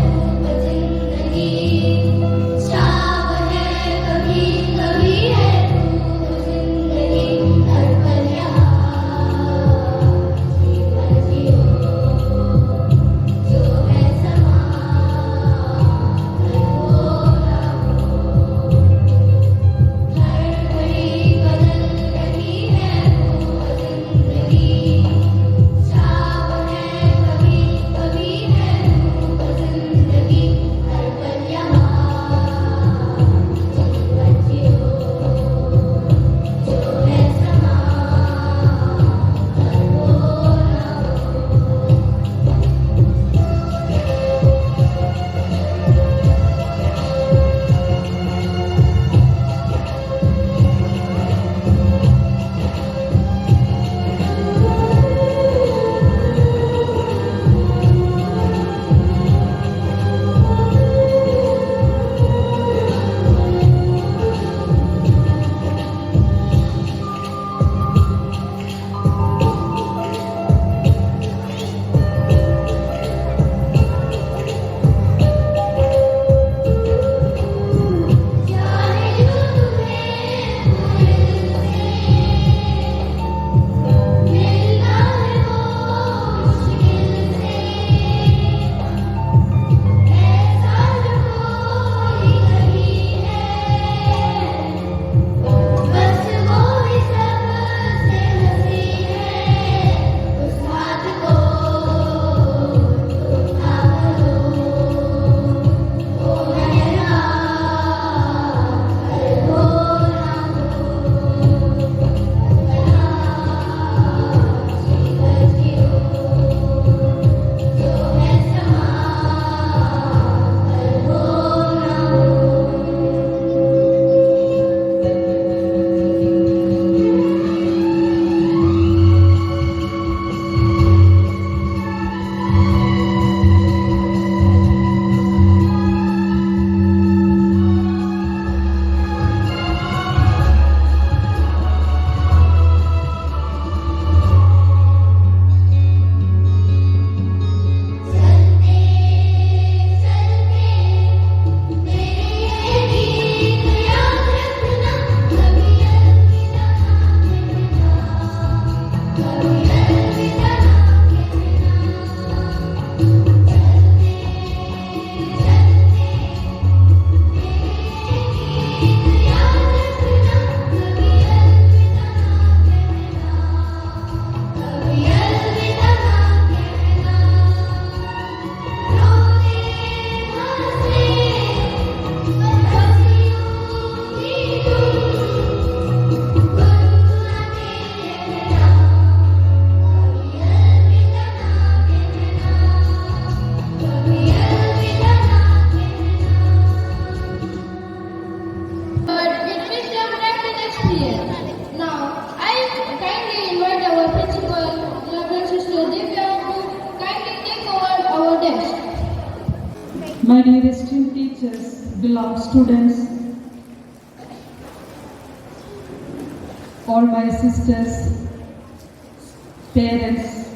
My dear esteemed teachers, beloved students, all my sisters, parents,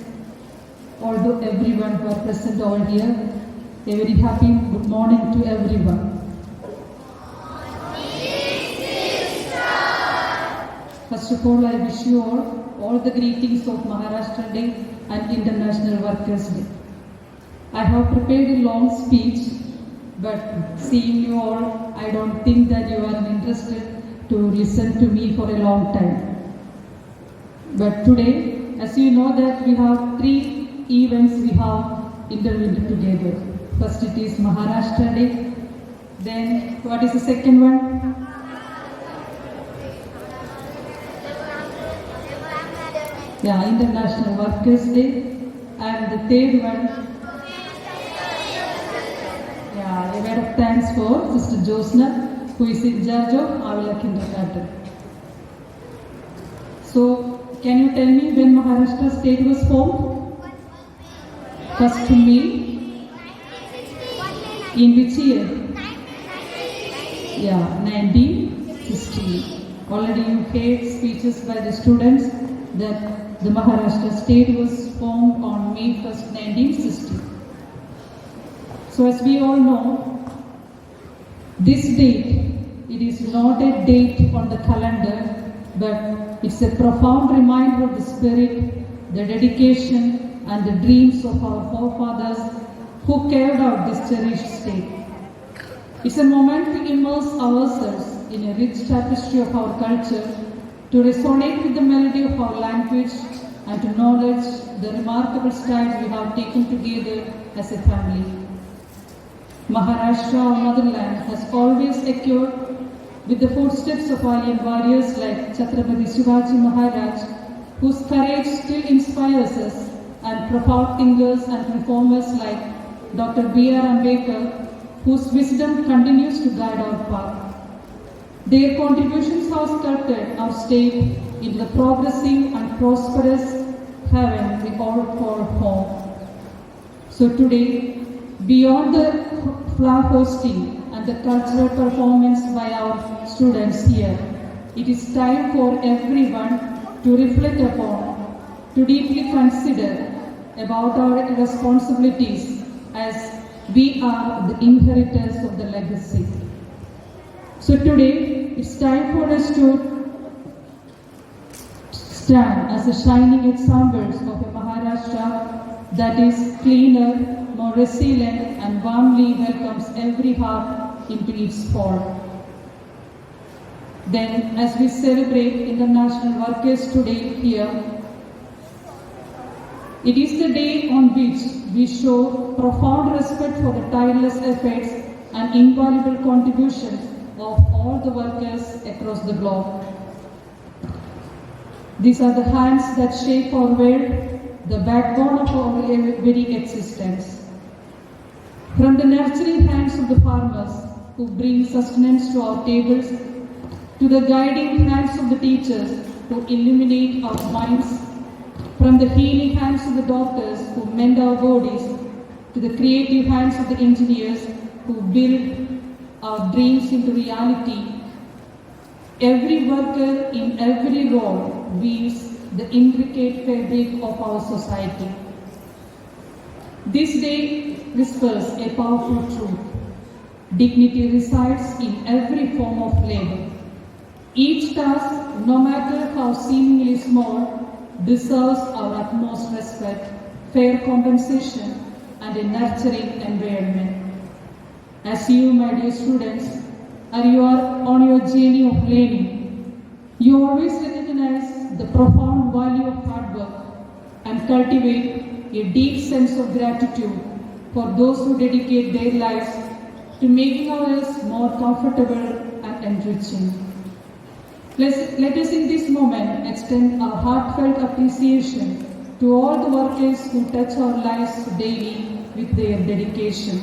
although everyone who are present over here, a very happy good morning to everyone. First of all, I wish you all the greetings of Maharashtra Day and International Workers' Day. I have prepared a long speech, but seeing you all, I don't think that you are interested to listen to me for a long time. But today, as you know that we have 3 events we have intervened together. First it is Maharashtra Day, then what is the second one? Yeah, International Workers' Day, and the third one, yeah, a word of thanks for Sister Josna, who is in charge of Avila Kindergarten. So, can you tell me when Maharashtra state was formed? First to me, in which year? Yeah, 1960. Already you heard speeches by the students that the Maharashtra state was formed on May 1st, 1960. So as we all know, this date, it is not a date on the calendar, but it's a profound reminder of the spirit, the dedication and the dreams of our forefathers who carved out this cherished state. It's a moment to immerse ourselves in a rich tapestry of our culture, to resonate with the melody of our language, and to acknowledge the remarkable strides we have taken together as a family. Maharashtra, our motherland, has always echoed with the footsteps of valiant warriors like Chhatrapati Shivaji Maharaj, whose courage still inspires us, and profound thinkers and reformers like Dr. B.R. Ambedkar, whose wisdom continues to guide our path. Their contributions have sculpted our state into the progressive and prosperous haven we all call home. So today, beyond the flag hosting and the cultural performance by our students here, it is time for everyone to reflect upon, to deeply consider about our responsibilities as we are the inheritors of the legacy. So today, it's time for us to stand as the shining examples of a Maharashtra that is cleaner, more resilient, and warmly welcomes every heart into its fold. Then, as we celebrate International Workers' Day here, it is the day on which we show profound respect for the tireless efforts and invaluable contributions of all the workers across the globe. These are the hands that shape our world, the backbone of our very existence. From the nurturing hands of the farmers who bring sustenance to our tables, to the guiding hands of the teachers who illuminate our minds, from the healing hands of the doctors who mend our bodies, to the creative hands of the engineers who build our dreams into reality, every worker in every role weaves the intricate fabric of our society. This day whispers a powerful truth. Dignity resides in every form of labor. Each task, no matter how seemingly small, deserves our utmost respect, fair compensation, and a nurturing environment. As you, my dear students, you are on your journey of learning, you always recognize the profound value of hard work and cultivate a deep sense of gratitude for those who dedicate their lives to making ours more comfortable and enriching. Let us in this moment extend our heartfelt appreciation to all the workers who touch our lives daily with their dedication.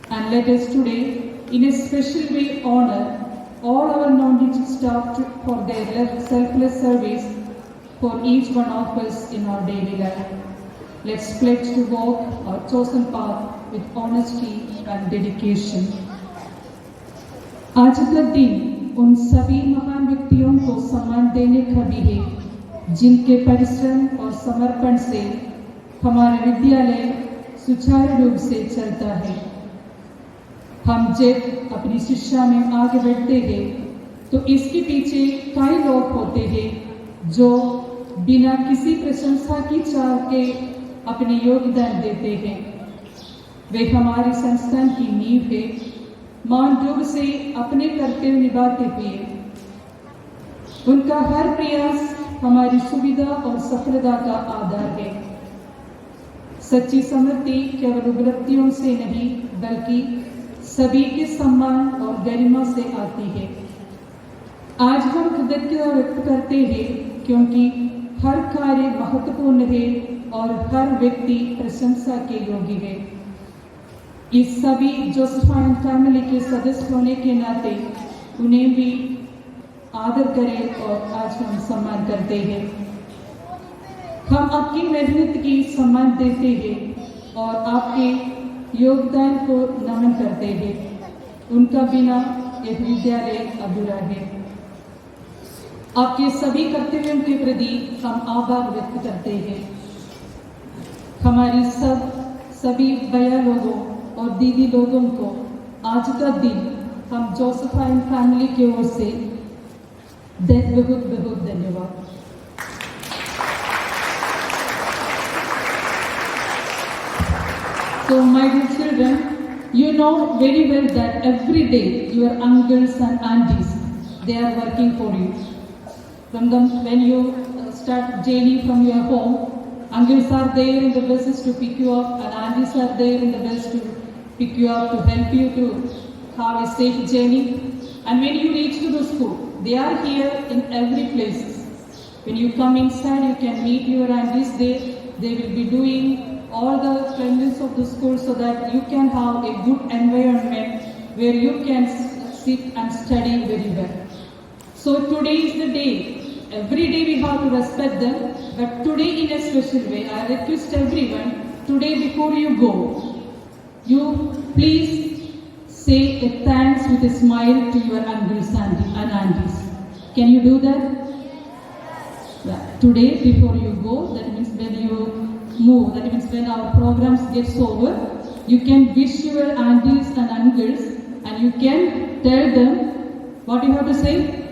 And let us today, in a special way, honor all our non-teaching staff for their selfless service for each one of us in our daily life. Let's pledge to walk our chosen path with honesty and dedication. आज का दिन उन सभी महान व्यक्तियों को सम्मान देने का भी है जिनके परिश्रम और समर्पण से हमारा विद्यालय सुचारू रूप से चलता है। हम जब अपनी शिक्षा में आगे बढ़ते हैं तो इसके पीछे कई लोग होते हैं जो बिना किसी प्रशंसा की चाह के अपने योगदान देते हैं। वे हमारे संस्थान की नींव है, मान रूप से अपने कर्तव्य निभाते हुए उनका हर प्रयास हमारी सुविधा और सफलता का आधार है। सच्ची समृद्धि केवल उपलब्धियों से नहीं बल्कि सभी के सम्मान और गरिमा से आती है। आज हम कृतज्ञता व्यक्त करते हैं क्योंकि हर कार्य महत्वपूर्ण है और हर व्यक्ति प्रशंसा के योग्य है। इस सभी जोसेफाइन फैमिली के सदस्य होने के नाते उन्हें भी आदर करें और आज हम सम्मान करते हैं। हम आपकी मेहनत की सम्मान देते हैं और आपके योगदान को नमन करते हैं। उनका बिना यह विद्यालय अधूरा है। आपके सभी कर्तव्यों के प्रति हम आभार व्यक्त करते हैं। हमारी सभी भैया लोगों और दीदी लोगों को आज का दिन हम जोसेफाइन फैमिली की ओर से बहुत बहुत धन्यवाद। So my dear children, you know very well that every day your uncles and aunties, they are working for you. When you start journey from your home, uncles are there in the buses to pick you up and aunties are there in the bus to pick you up to help you to have a safe journey. And when you reach to the school, they are here in every place. When you come inside, you can meet your aunties there. They will be doing all the cleanliness of the school so that you can have a good environment where you can sit and study very well. So today is the day. Every day we have to respect them, but today in a special way, I request everyone, today before you go, you please say a thanks with a smile to your uncles and aunties. Can you do that? Yeah. Today before you go, that means when you move, that means when our programs gets over, you can wish your aunties and uncles and you can tell them what you have to say.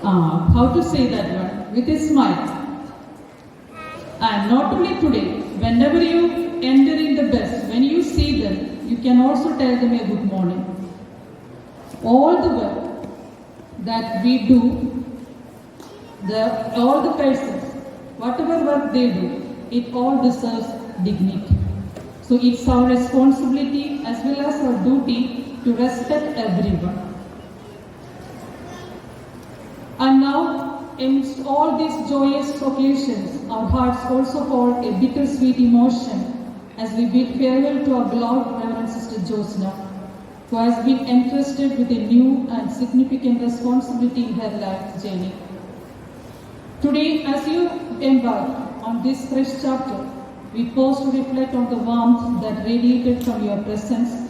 How to say that one? With a smile. And not only today, whenever you enter in the bus, when you see them, you can also tell them a good morning. All the work that we do, all the persons, whatever work they do, it all deserves dignity. So it's our responsibility as well as our duty to respect everyone. And now, amidst all these joyous occasions, our hearts also hold a bittersweet emotion as we bid farewell to our beloved Reverend Sister Josna, who has been entrusted with a new and significant responsibility in her life journey. Today, as you embark on this fresh chapter, we pause to reflect on the warmth that radiated from your presence,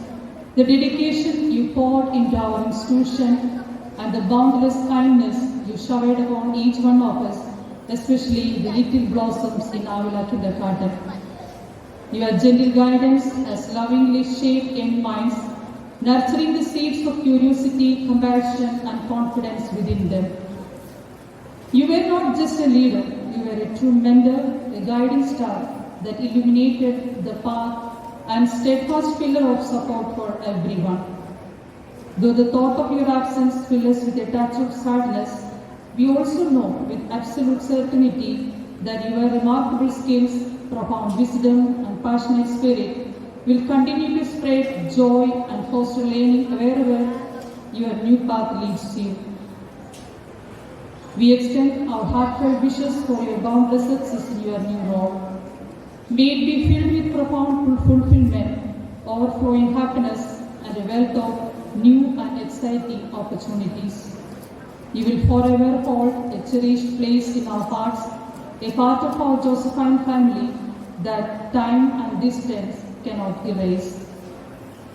the dedication you poured into our institution, and the boundless kindness you showered upon each one of us, especially the little blossoms in Avila Kindergarten. Your gentle guidance has lovingly shaped young minds, nurturing the seeds of curiosity, compassion, and confidence within them. You were not just a leader, you were a true mentor, a guiding star that illuminated the path and steadfast pillar of support for everyone. Though the thought of your absence fills us with a touch of sadness, we also know with absolute certainty that your remarkable skills, profound wisdom, and passionate spirit will continue to spread joy and foster learning wherever your new path leads you. We extend our heartfelt wishes for your boundless success in your new role. May it be filled with profound fulfillment, overflowing happiness, and a wealth of new and exciting opportunities. You will forever hold a cherished place in our hearts, a part of our Josephine family, that time and distance cannot erase.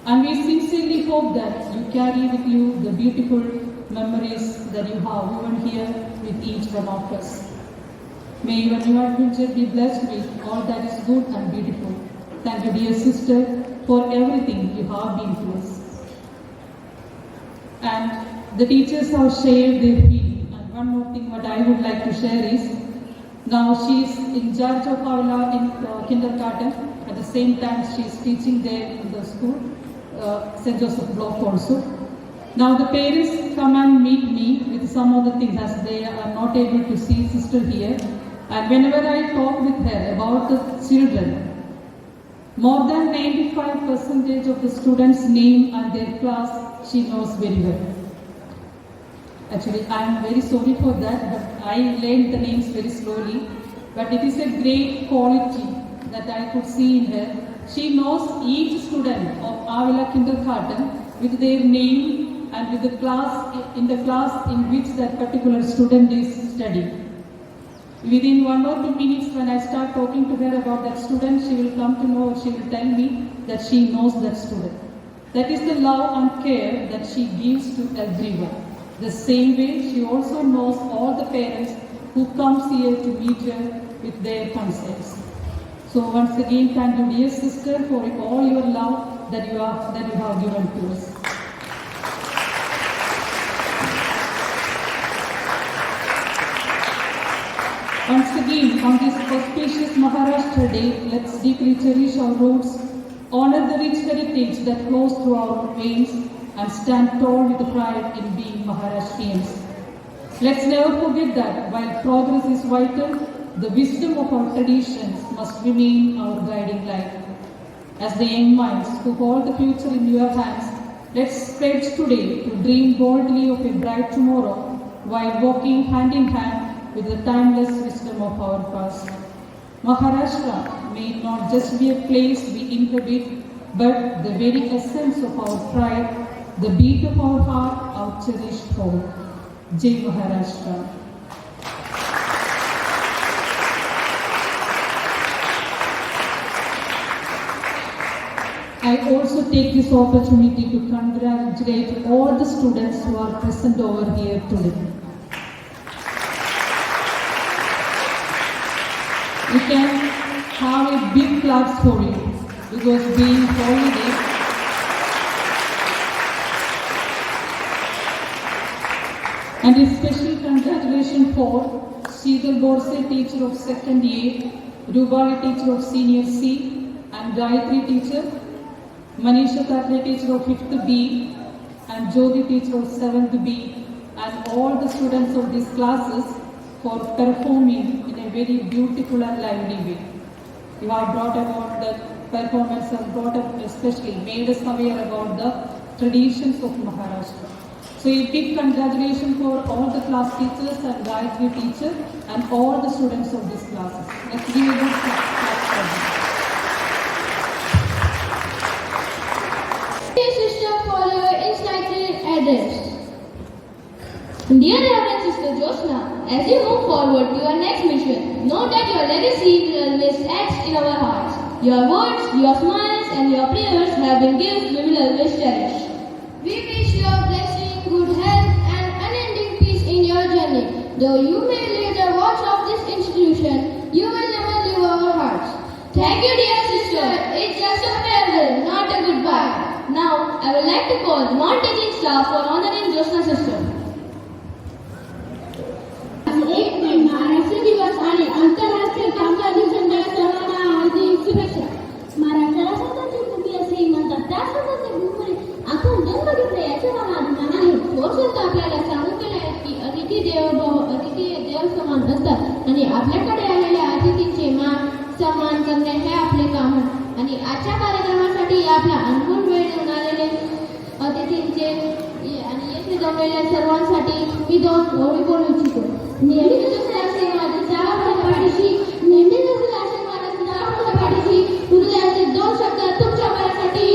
And we sincerely hope that you carry with you the beautiful memories that you have even here with each one of us. May your new adventure be blessed with all that is good and beautiful. Thank you, dear sister, for everything you have been to us. And the teachers have shared their feeling. And one more thing what I would like to share is, now she is in charge of Avila in kindergarten. At the same time, she is teaching there in the school, St. Joseph Block also. Now the parents come and meet me with some of the things as they are not able to see sister here. And whenever I talk with her about the children, more than 95% of the students' name and their class she knows very well. Actually, I am very sorry for that, but I learned the names very slowly. But it is a great quality that I could see in her. She knows each student of Avila kindergarten with their name and with the class in which that particular student is studying. Within 1 or 2 minutes, when I start talking to her about that student, she will come to know, she will tell me that she knows that student. That is the love and care that she gives to everyone. The same way, she also knows all the parents who comes here to meet her with their concerns. So once again, thank you, dear sister, for all your love that you have given to us. Once again, on this auspicious Maharashtra Day, let's deeply cherish our roots, honor the rich heritage that flows through our veins, and stand tall with pride in being Maharashtrians. Let's never forget that while progress is vital, the wisdom of our traditions must remain our guiding light. As the young minds who hold the future in your hands, let's pledge today to dream boldly of a bright tomorrow while walking hand in hand with the timeless wisdom of our past. Maharashtra may not just be a place we inhabit, but the very essence of our pride, the beat of our heart, our cherished home. Jai Maharashtra. I also take this opportunity to congratulate all the students who are present over here today. We can have a big claps for you because being holiday, and a special congratulations for Sheetal Borse, teacher of 2nd A, Rubali, teacher of Senior C, and Gayatri, teacher, Manisha Thakre, teacher of 5th B, and Jodi, teacher of 7th B, and all the students of these classes for performing in a very beautiful and lively way. You have brought about the performance and brought up, especially made us aware about the traditions of Maharashtra. So a big congratulations for all the class teachers and Gayatri teacher and all the students of these classes. Let's give a good clap for them. Dear sister, for your insightful address. Dear Reverend Sister Josna, as you move forward to your next mission, know that your legacy will always etched in our hearts. Your words, your smiles, and your prayers have been gifts we will always cherish. We wish you a blessing, good health, and unending peace in your journey. Though you may later watch of this institution, you will never leave our hearts. Thank you, dear sister. It's just a farewell, not a goodbye. Now, I would like to call the non-teaching staff for honoring Josna sister. एक मे महाराष्ट्र दिवस आणि आंतरराष्ट्रीय कामगार दिवसाच्या सर्वांना हार्दिक शुभेच्छा. महाराष्ट्राला स्वतंत्र भूमी असेही म्हणतात. त्या स्वतंत्र भूमीवर आपण जन्म घेतला याचा मला अभिमान आहे. थोर संत आपल्याला सांगून गेले आहेत की अतिथी देव समान असतात आणि आपल्याकडे आलेल्या अतिथींचे मान सन्मान करणे हे आपले काम आहे. आणि आजच्या कार्यक्रमासाठी आपला अनमोल वेळ देऊन आलेले अतिथींचे आणि येथे जमलेल्या सर्वांसाठी मी 2 ओळी बोलू इच्छितो. नेहमीच असे आशीर्वाद आपल्या पाठीशी, नेहमीच असे आशीर्वाद आपल्या पाठीशी. हृदयाचे 2 शब्द तुमच्या बळासाठी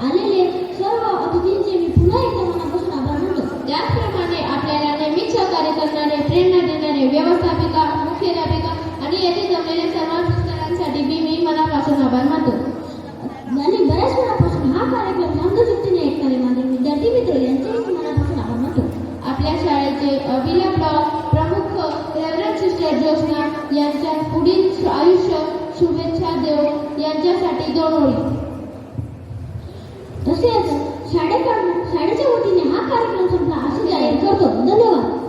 आलेले सर्व अतिथींचे मी पुन्हा एकदा मनापासून आभार मानतो. त्याचप्रमाणे आपल्याला नेहमीच सहकार्य करणारे, प्रेरणा देणारे व्यवस्थापिका, मुख्याध्यापिका आणि येथे जमलेले सर्व जोशना यांच्या पुढील आयुष्य शुभेच्छा देव यांच्यासाठी 2 ओळी. तसेच शाळेच्या वतीने हा कार्यक्रम संपला असे जाहीर करतो. धन्यवाद.